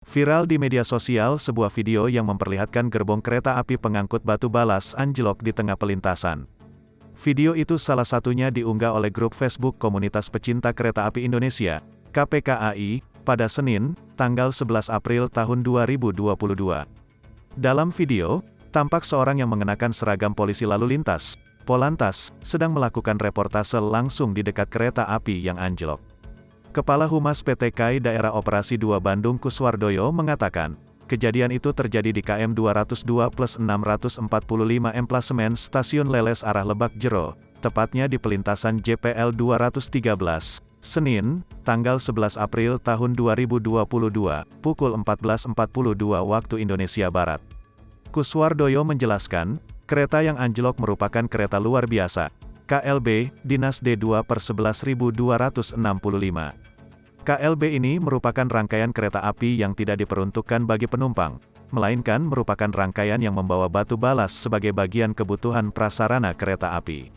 Viral di media sosial sebuah video yang memperlihatkan gerbong kereta api pengangkut batu balas anjlok di tengah pelintasan. Video itu salah satunya diunggah oleh grup Facebook Komunitas Pecinta Kereta Api Indonesia, KPKAI, pada Senin, tanggal 11 April tahun 2022. Dalam video, tampak seorang yang mengenakan seragam polisi lalu lintas, Polantas, sedang melakukan reportase langsung di dekat kereta api yang anjlok. Kepala Humas PT KAI Daerah Operasi 2 Bandung Kuswardoyo mengatakan, kejadian itu terjadi di KM 202+645 emplasemen Stasiun Leles arah Lebak Jero, tepatnya di pelintasan JPL 213, Senin, tanggal 11 April tahun 2022, pukul 14.42 waktu Indonesia Barat. Kuswardoyo menjelaskan, kereta yang anjlok merupakan kereta luar biasa, KLB, Dinas D2/11265. KLB ini merupakan rangkaian kereta api yang tidak diperuntukkan bagi penumpang, melainkan merupakan rangkaian yang membawa batu balas sebagai bagian kebutuhan prasarana kereta api.